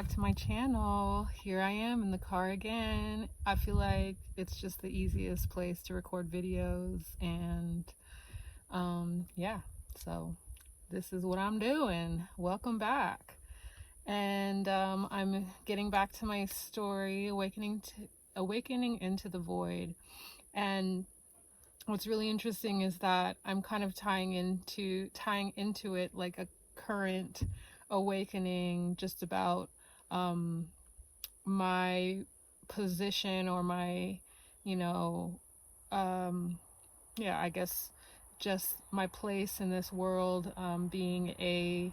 back to my channel. Here I am in the car again. I feel like it's just the easiest place to record videos, and yeah, so this is what I'm doing. Welcome back. And I'm getting back to my story, awakening into the void. And what's really interesting is that I'm kind of tying into it like a current awakening, just about my position, or my, I guess just my place in this world, being a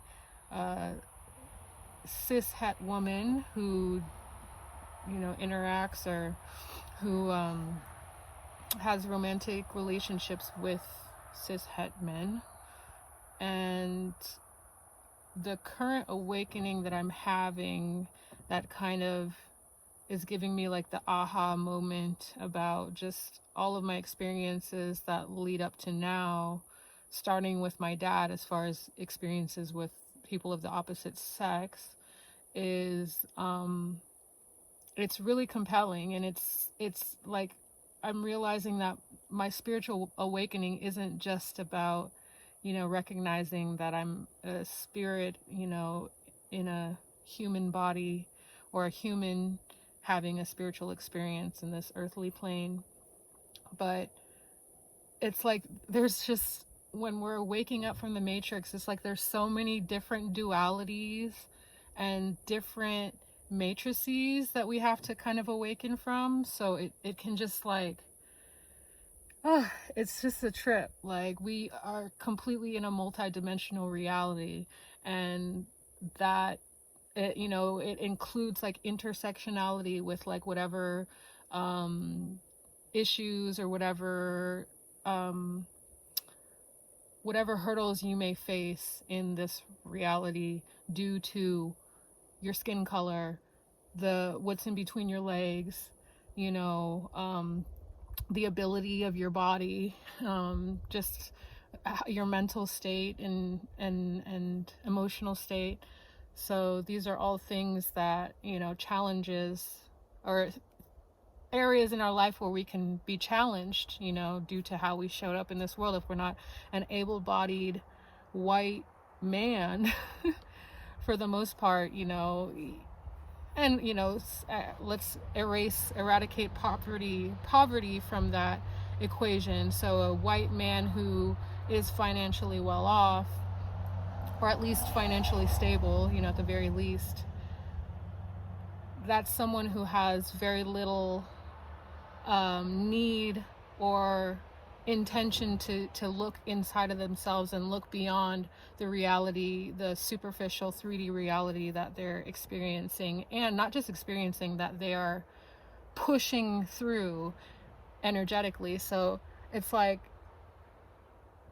cis-het woman who interacts, or who has romantic relationships with cis-het men. And the current awakening that I'm having, that kind of is giving me like the aha moment about just all of my experiences that lead up to now, starting with my dad as far as experiences with people of the opposite sex, is it's really compelling. And it's like I'm realizing that my spiritual awakening isn't just about recognizing that I'm a spirit, in a human body, or a human having a spiritual experience in this earthly plane. But it's like there's just, when we're waking up from the matrix, it's like there's so many different dualities and different matrices that we have to kind of awaken from. So it can just like, it's just a trip. Like, we are completely in a multi-dimensional reality, and that it includes like intersectionality with like whatever issues, or whatever hurdles you may face in this reality, due to your skin color, what's in between your legs, the ability of your body, just your mental state and emotional state. So these are all things that, challenges, or areas in our life where we can be challenged, due to how we showed up in this world. If we're not an able-bodied white man, for the most part, and let's eradicate poverty from that equation. So a white man who is financially well off, or at least financially stable, at the very least, that's someone who has very little need or intention to look inside of themselves and look beyond the reality, the superficial 3D reality that they're experiencing, and not just experiencing, that they are pushing through energetically. So it's like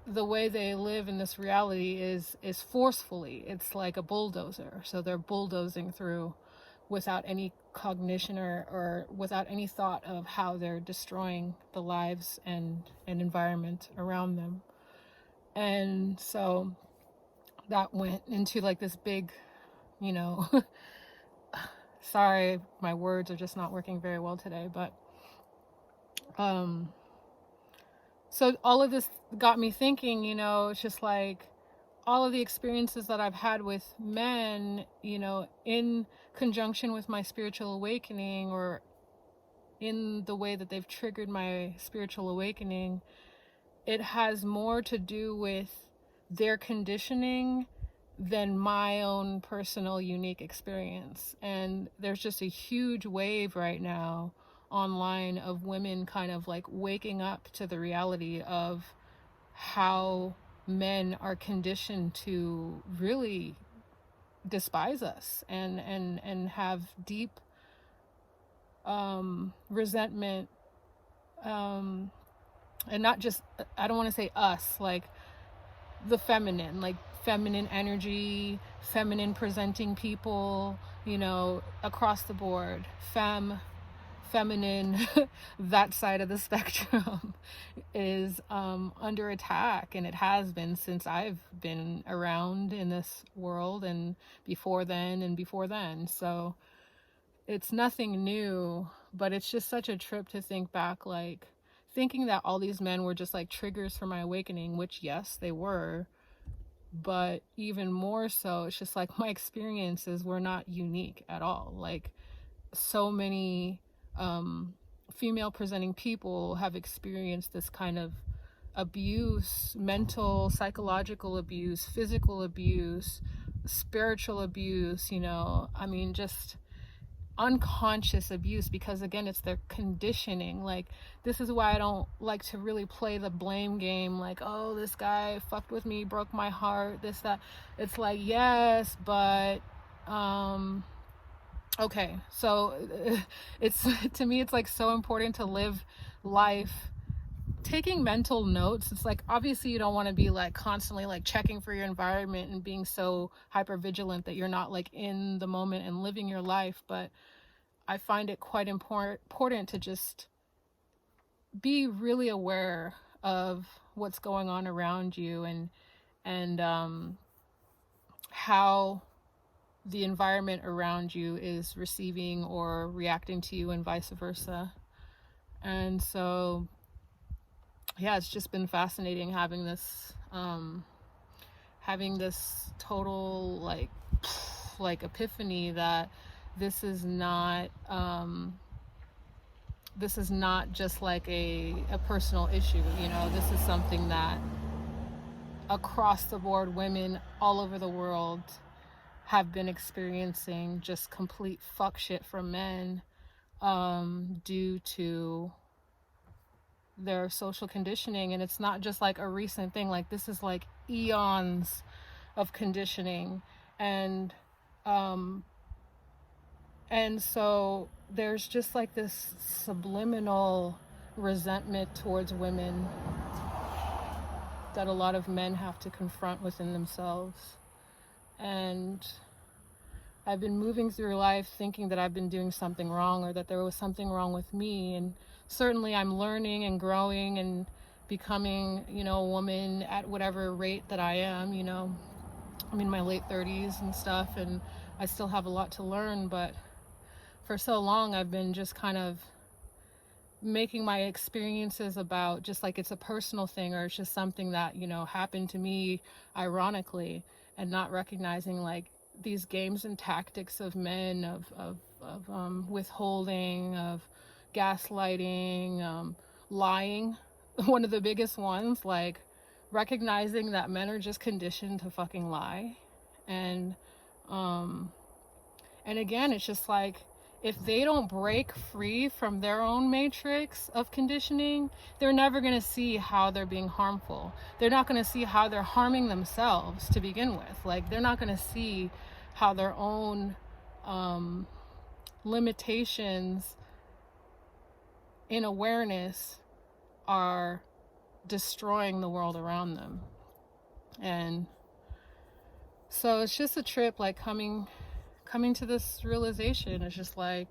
the way they live in this reality is forcefully. It's like a bulldozer. So they're bulldozing through without any cognition, or without any thought of how they're destroying the lives and environment around them. And so that went into like this big, sorry, my words are just not working very well today, but so all of this got me thinking, it's just like all of the experiences that I've had with men, in conjunction with my spiritual awakening, or in the way that they've triggered my spiritual awakening, it has more to do with their conditioning than my own personal unique experience. And there's just a huge wave right now online of women kind of like waking up to the reality of how men are conditioned to really despise us, and have deep resentment, and not just, I don't want to say us, like the feminine, like feminine energy, feminine presenting people, across the board, feminine, that side of the spectrum is under attack, and it has been since I've been around in this world, and before then and before then. So it's nothing new, but it's just such a trip to think back, like thinking that all these men were just like triggers for my awakening, which yes, they were, but even more so, it's just like my experiences were not unique at all. Like so many female presenting people have experienced this kind of abuse, mental, psychological abuse, physical abuse, spiritual abuse, you know, I mean, just unconscious abuse, because again, it's their conditioning. Like, this is why I don't like to really play the blame game, like, oh, this guy fucked with me, broke my heart, this, that. It's like, yes, but okay, so it's, to me, it's like so important to live life taking mental notes. It's like, obviously you don't want to be like constantly like checking for your environment and being so hyper vigilant that you're not like in the moment and living your life, but I find it quite important to just be really aware of what's going on around you, and how the environment around you is receiving or reacting to you, and vice versa. And so yeah, it's just been fascinating having this total like epiphany that this is not just like a personal issue, you know. This is something that across the board women all over the world have been experiencing, just complete fuck shit from men due to their social conditioning. And it's not just like a recent thing, like this is like eons of conditioning. And so there's just like this subliminal resentment towards women that a lot of men have to confront within themselves. And I've been moving through life thinking that I've been doing something wrong, or that there was something wrong with me. And certainly I'm learning and growing and becoming, you know, a woman at whatever rate that I am, you know. I'm in my late 30s and stuff, and I still have a lot to learn, but for so long I've been just kind of making my experiences about just like it's a personal thing, or it's just something that, you know, happened to me ironically, and not recognizing like these games and tactics of men of withholding, of gaslighting, lying. One of the biggest ones, like recognizing that men are just conditioned to fucking lie. And again, it's just like, if they don't break free from their own matrix of conditioning, they're never going to see how they're being harmful. They're not going to see how they're harming themselves to begin with. Like, they're not going to see how their own limitations in awareness are destroying the world around them. And so it's just a trip, like coming to this realization. It's just like,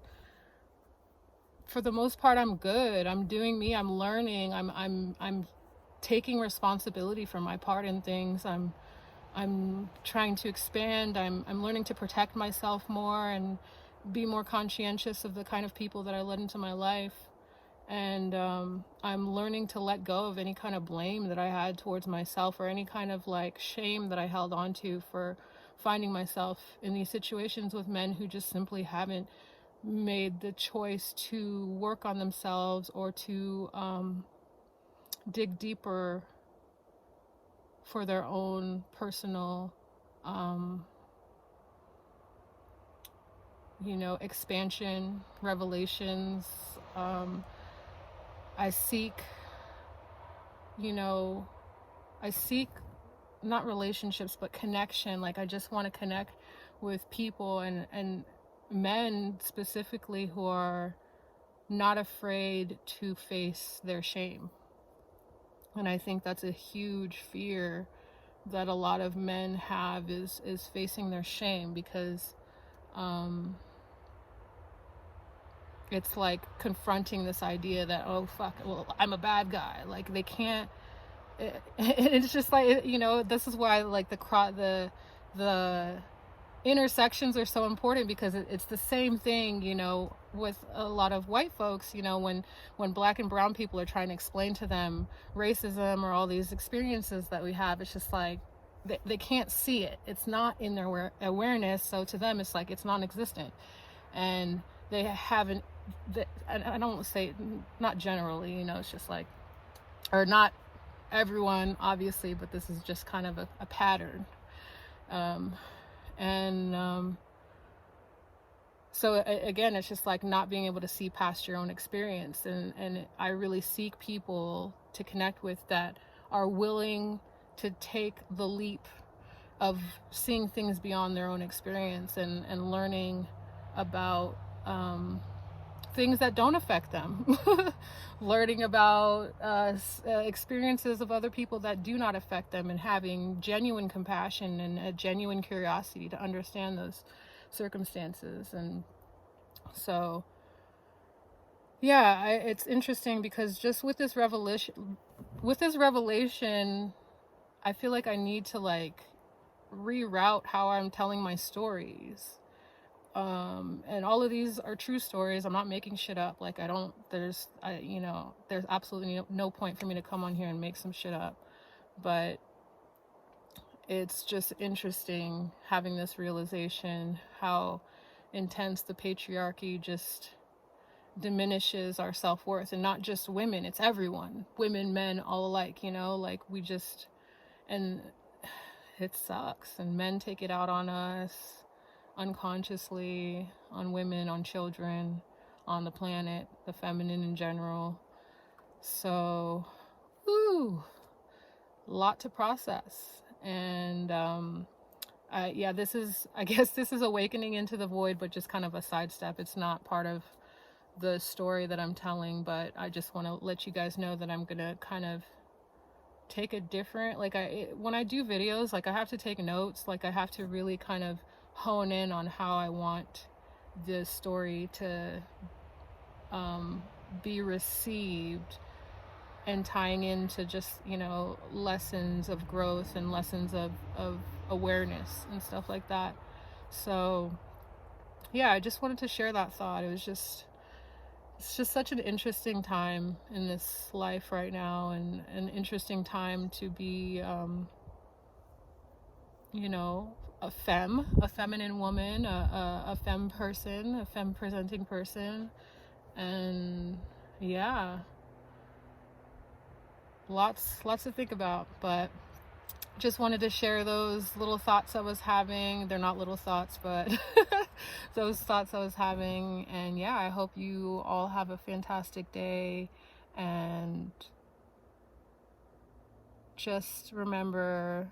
for the most part, I'm good. I'm doing me. I'm learning. I'm taking responsibility for my part in things. I'm trying to expand. I'm learning to protect myself more and be more conscientious of the kind of people that I let into my life. And I'm learning to let go of any kind of blame that I had towards myself, or any kind of like shame that I held on to for finding myself in these situations with men who just simply haven't made the choice to work on themselves, or to dig deeper for their own personal expansion, revelations. I seek not relationships, but connection. Like, I just want to connect with people, and men specifically, who are not afraid to face their shame. And I think that's a huge fear that a lot of men have, is facing their shame, because it's like confronting this idea that, oh fuck, well, I'm a bad guy. Like they can't, it's just like, you know, this is why like the intersections are so important, because it's the same thing, you know, with a lot of white folks, you know, when black and brown people are trying to explain to them racism or all these experiences that we have, it's just like they can't see it. It's not in their awareness, so to them it's like it's non-existent, and they haven't, I don't say, not generally, you know, it's just like, or not everyone obviously, but this is just kind of a pattern. So again, it's just like not being able to see past your own experience, and I really seek people to connect with that are willing to take the leap of seeing things beyond their own experience, and learning about things that don't affect them, learning about experiences of other people that do not affect them, and having genuine compassion and a genuine curiosity to understand those circumstances. And so yeah, it's interesting because just with this revelation, I feel like I need to like reroute how I'm telling my stories. And all of these are true stories. I'm not making shit up. Like there's absolutely no point for me to come on here and make some shit up. But it's just interesting having this realization how intense the patriarchy just diminishes our self-worth. And not just women, it's everyone, women, men, all alike, you know, like and it sucks, and men take it out on us unconsciously, on women, on children, on the planet, the feminine in general. So lot to process. And I guess this is awakening into the void, but just kind of a sidestep. It's not part of the story that I'm telling, but I just want to let you guys know that I'm gonna kind of take a different, like when I do videos, like I have to take notes, like I have to really kind of hone in on how I want the story to be received, and tying into just, you know, lessons of growth and lessons of awareness and stuff like that. So yeah, I just wanted to share that thought. It's just such an interesting time in this life right now, and an interesting time to be you know, a feminine woman, a femme person, a femme presenting person. And yeah, lots to think about. But just wanted to share those little thoughts I was having. They're not little thoughts, but those thoughts I was having. And yeah, I hope you all have a fantastic day, and just remember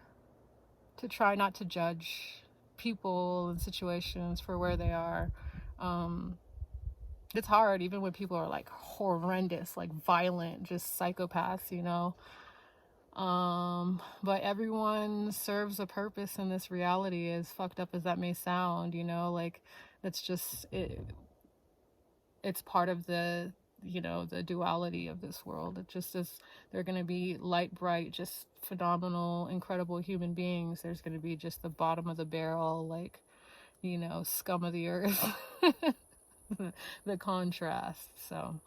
to try not to judge people and situations for where they are. It's hard, even when people are like horrendous, like violent, just psychopaths, you know. But everyone serves a purpose in this reality, as fucked up as that may sound, you know, like that's just it. It's part of the, you know, the duality of this world. It just is. They're going to be light, bright, just phenomenal, incredible human beings. There's going to be just the bottom of the barrel, like, you know, scum of the earth. The contrast. So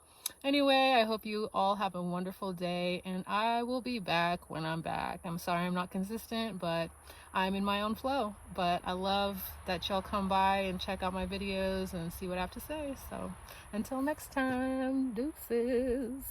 anyway, I hope you all have a wonderful day, and I will be back when I'm back. I'm sorry I'm not consistent, but I'm in my own flow. But I love that y'all come by and check out my videos and see what I have to say. So until next time, deuces.